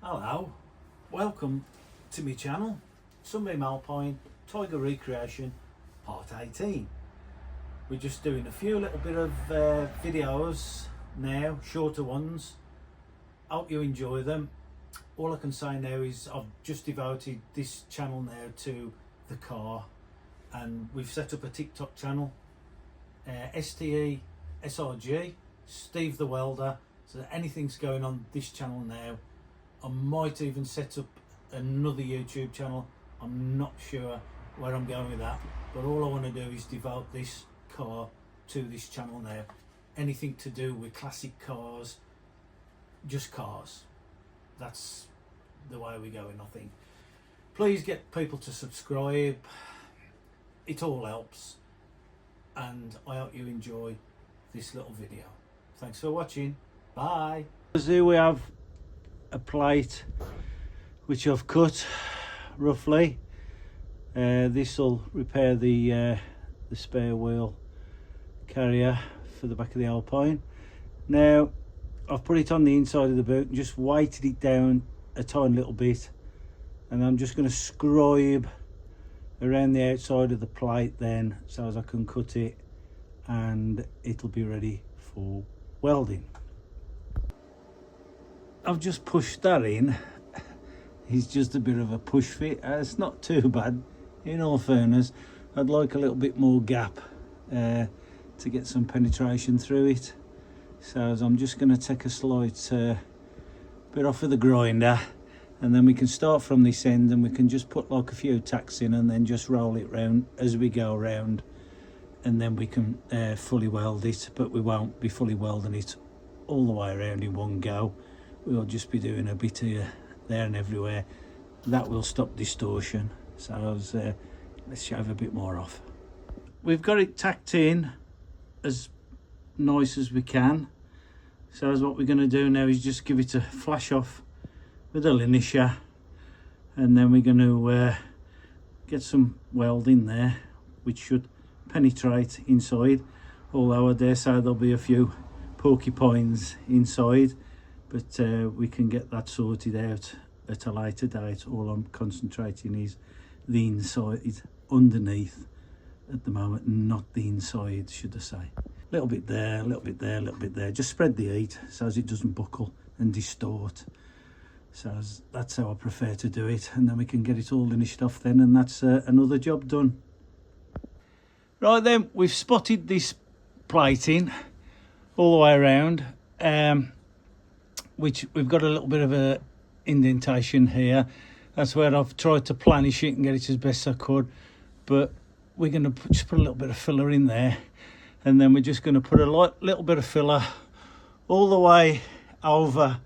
Hello, welcome to my channel, Sunbeam Alpine Tiger Recreation Part 18. We're just doing a few little bit of videos now, shorter ones. Hope you enjoy them. All I can say now is I've just devoted this channel now to the car, and we've set up a TikTok channel, STE SRG, Steve the Welder. So anything's going on this channel now. I might even set up another YouTube channel. I'm not sure where I'm going with that, but all I want to do is devote this car to this channel now. Anything to do with classic cars, just cars. That's the way we're going, I think. Please get people to subscribe. It all helps, and I hope you enjoy this little video. Thanks for watching. Bye. Here we have a plate which I've cut roughly. This will repair the spare wheel carrier for the back of the Alpine. Now I've put it on the inside of the boot and just weighted it down a tiny little bit, and I'm just going to scribe around the outside of the plate then, so as I can cut it and it'll be ready for welding. I've just pushed that in. It's just a bit of a push fit. It's not too bad, in all fairness. I'd like a little bit more gap to get some penetration through it. So I'm just going to take a slight bit off of the grinder, and then we can start from this end and we can just put like a few tacks in and then just roll it round as we go around, and then we can fully weld it, but we won't be fully welding it all the way around in one go. We'll just be doing a bit here, there and everywhere. That will stop distortion. So let's shave a bit more off. We've got it tacked in as nice as we can. So what we're going to do now is just give it a flash off with a linisher, and then we're going to get some weld in there which should penetrate inside, although I dare say there'll be a few porcupines inside, but we can get that sorted out at a later date. All I'm concentrating is the inside underneath at the moment, not the inside, should I say. A little bit there, a little bit there, a little bit there. Just spread the heat so as it doesn't buckle and distort. So that's how I prefer to do it, and then we can get it all finished off then, and that's another job done. Right then, we've spotted this plating all the way around, which we've got a little bit of a indentation here. That's where I've tried to planish it and get it as best I could, but we're going to just put a little bit of filler in there, and then we're just going to put a little bit of filler all the way over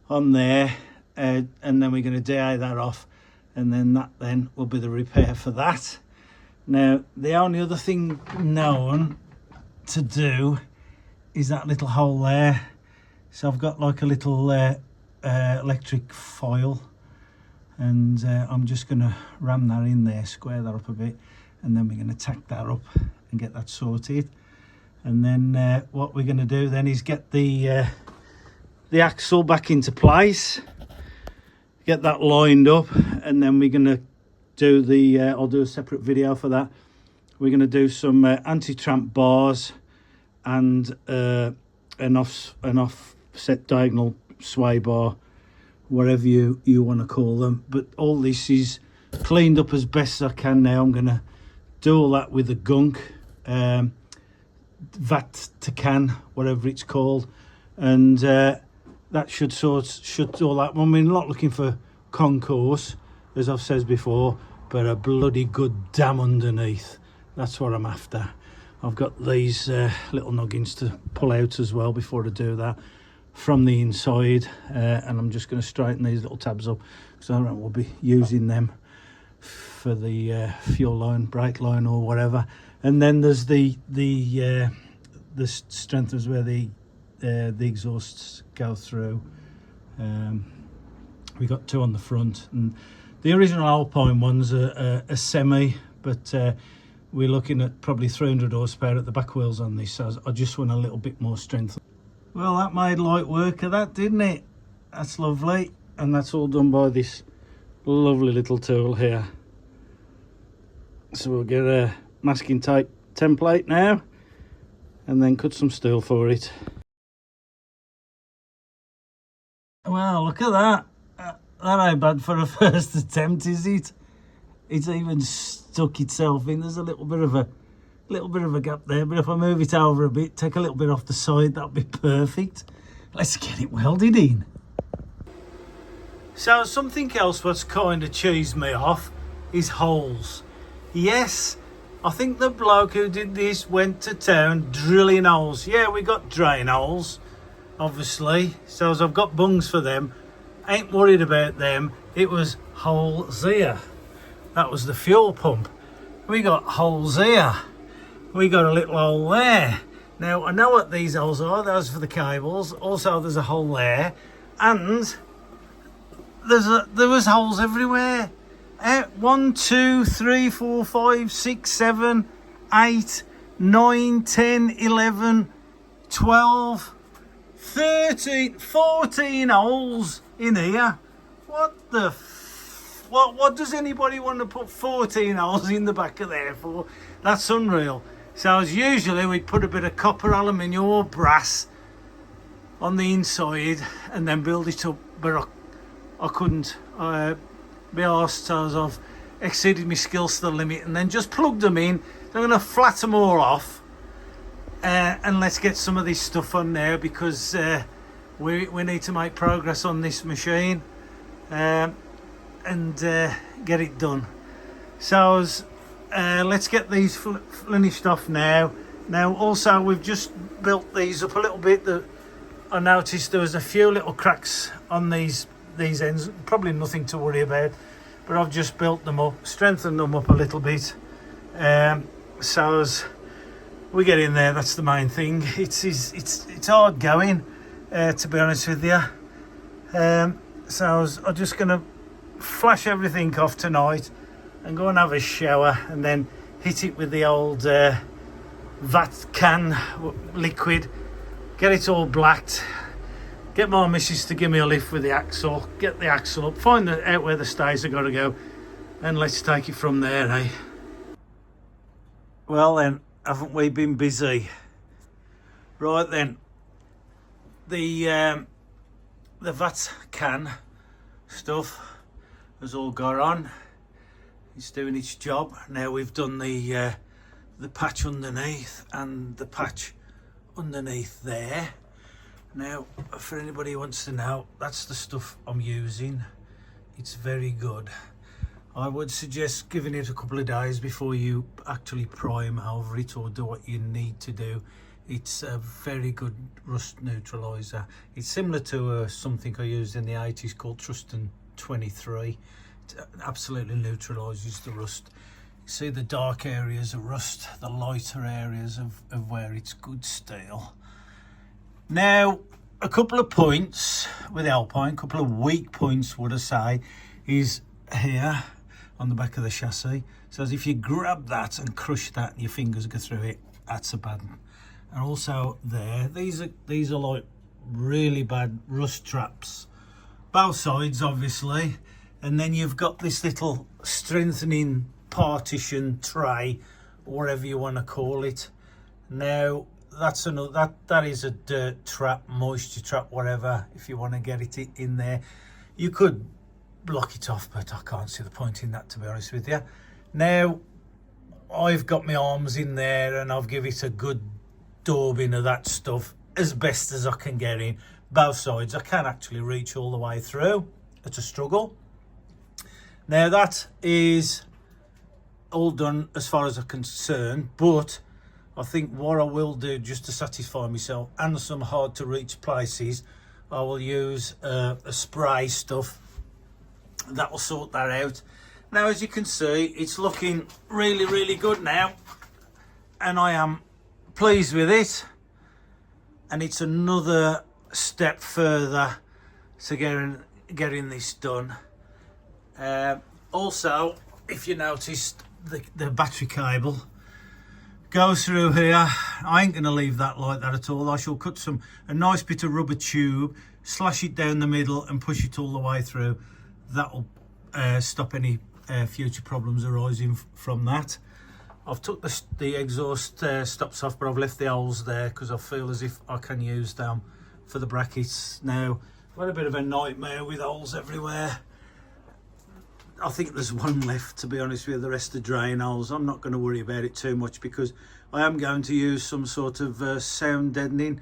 on there, and then we're going to DA that off, and then that then will be the repair for that. Now the only other thing known to do is that little hole there. So I've got like a little electric foil, and I'm just going to ram that in there, square that up a bit, and then we're going to tack that up and get that sorted. And then what we're going to do then is get the axle back into place, get that lined up, and then we're going to do the I'll do a separate video for that. We're going to do some anti-tramp bars and an offset diagonal sway bar, whatever you want to call them. But all this is cleaned up as best as I can now. I'm going to do all that with the gunk, vat to can, whatever it's called, and that should all that. I mean, not looking for concourse, as I've said before, but a bloody good dam underneath. That's what I'm after. I've got these little noggins to pull out as well before I do that from the inside, and I'm just going to straighten these little tabs up because I don't will be using them for the fuel line, brake line, or whatever. And then there's the strengtheners where the exhausts go through. We got two on the front, and the original Alpine ones are a semi, but we're looking at probably 300 horsepower at the back wheels on this, so I just want a little bit more strength. Well, that made light work of that, didn't it? That's lovely. and that's all done by this lovely little tool here. So we'll get a masking tape template now and then cut some steel for it. Well, look at that. That ain't bad for a first attempt, is it? It's even stuck itself in. There's a little bit of a gap there, but if I move it over a bit, take a little bit off the side, that'll be perfect. Let's get it welded in. So something else what's kind of cheesed me off is holes. Yes, I think the bloke who did this went to town drilling holes. Yeah, we got drain holes, obviously, so as I've got bungs for them, ain't worried about them. It was holes here. That was the fuel pump. We got holes here. We got a little hole there. Now I know what these holes are. Those for the cables. Also there's a hole there, and there was holes everywhere. 1, 2, 3, 4, 5, 6, 7, 8, 9, 10, 11, 12, 13, 14 holes in here. What the what does anybody want to put 14 holes in the back of there for? That's unreal. So as usually we'd put a bit of copper, aluminium or brass on the inside and then build it up, but I couldn't be arsed, as I've exceeded my skills to the limit, and then just plugged them in. I'm going to flat them all off and let's get some of this stuff on there, because we need to make progress on this machine and get it done. So let's get these finished off now. Now also we've just built these up a little bit. I noticed there was a few little cracks on these ends, probably nothing to worry about, but I've just built them up, strengthened them up a little bit, so as we get in there, that's the main thing. It's hard going, to be honest with you, so I'm just going to flash everything off tonight and go and have a shower and then hit it with the old vat can liquid, get it all blacked, get my missus to give me a lift with the axle, get the axle up, find out where the stays have got to go, and let's take it from there, eh? Well then, haven't we been busy? Right then, the vat can stuff has all got on. It's doing its job. Now we've done the patch underneath and the patch underneath there. Now, for anybody who wants to know, that's the stuff I'm using. It's very good. I would suggest giving it a couple of days before you actually prime over it or do what you need to do. It's a very good rust neutralizer. It's similar to something I used in the 80s called Truston 23. It absolutely neutralizes the rust. You see the dark areas of rust, the lighter areas of where it's good steel. Now, a couple of points with Alpine, a couple of weak points would I say, is here on the back of the chassis. So as if you grab that and crush that and your fingers go through it, that's a bad one. And also there, these are like really bad rust traps. Both sides obviously. And then you've got this little strengthening partition tray, or whatever you want to call it. Now that's another, that is a dirt trap, moisture trap, whatever. If you want to get it in there, you could block it off, but I can't see the point in that, to be honest with you. Now I've got my arms in there and I've given it a good daubing of that stuff as best as I can get in both sides. I can actually reach all the way through. It's a struggle. Now that is all done as far as I'm concerned, but I think what I will do, just to satisfy myself and some hard to reach places, I will use a spray stuff that will sort that out. Now as you can see, it's looking really, really good now, and I am pleased with it, and it's another step further to getting this done. Also, if you noticed, the battery cable goes through here. I ain't going to leave that like that at all. I shall cut a nice bit of rubber tube slash it down the middle and push it all the way through. That'll stop any future problems arising from that. I've took the exhaust stops off, but I've left the holes there because I feel as if I can use them for the brackets. Now, I've had a bit of a nightmare with holes everywhere. I think there's one left, to be honest with you. The rest are drain holes. I'm not going to worry about it too much because I am going to use some sort of sound deadening,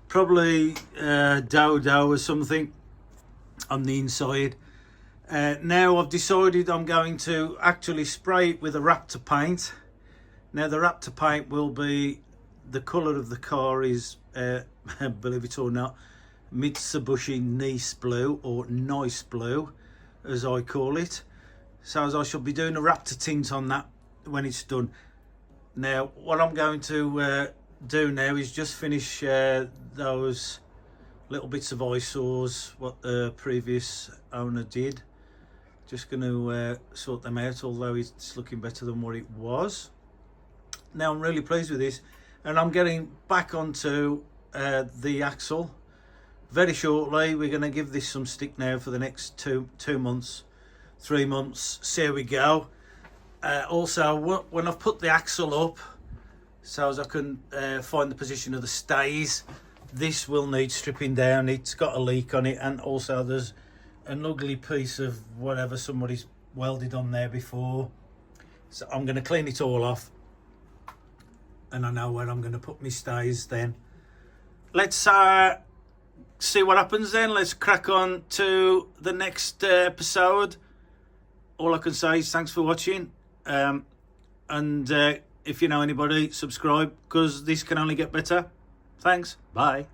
probably Dodo or something on the inside. Now I've decided I'm going to actually spray it with a Raptor paint. Now the Raptor paint will be, the colour of the car is, believe it or not, Mitsubishi Nice Blue, or Nice Blue as I call it. So as I shall be doing a Raptor tint on that when it's done. Now what I'm going to do now is just finish those little bits of eyesores what the previous owner did. Just going to sort them out, although it's looking better than what it was. Now I'm really pleased with this, and I'm getting back onto the axle very shortly. We're going to give this some stick now for the next two months, 3 months, see how we go. Also, when I've put the axle up so as I can find the position of the stays, this will need stripping down. It's got a leak on it, and also there's an ugly piece of whatever somebody's welded on there before. So I'm going to clean it all off, and I know where I'm going to put my stays then. Let's see what happens then. Let's crack on to the next episode. All I can say is thanks for watching, and if you know anybody, subscribe, because this can only get better. Thanks, bye.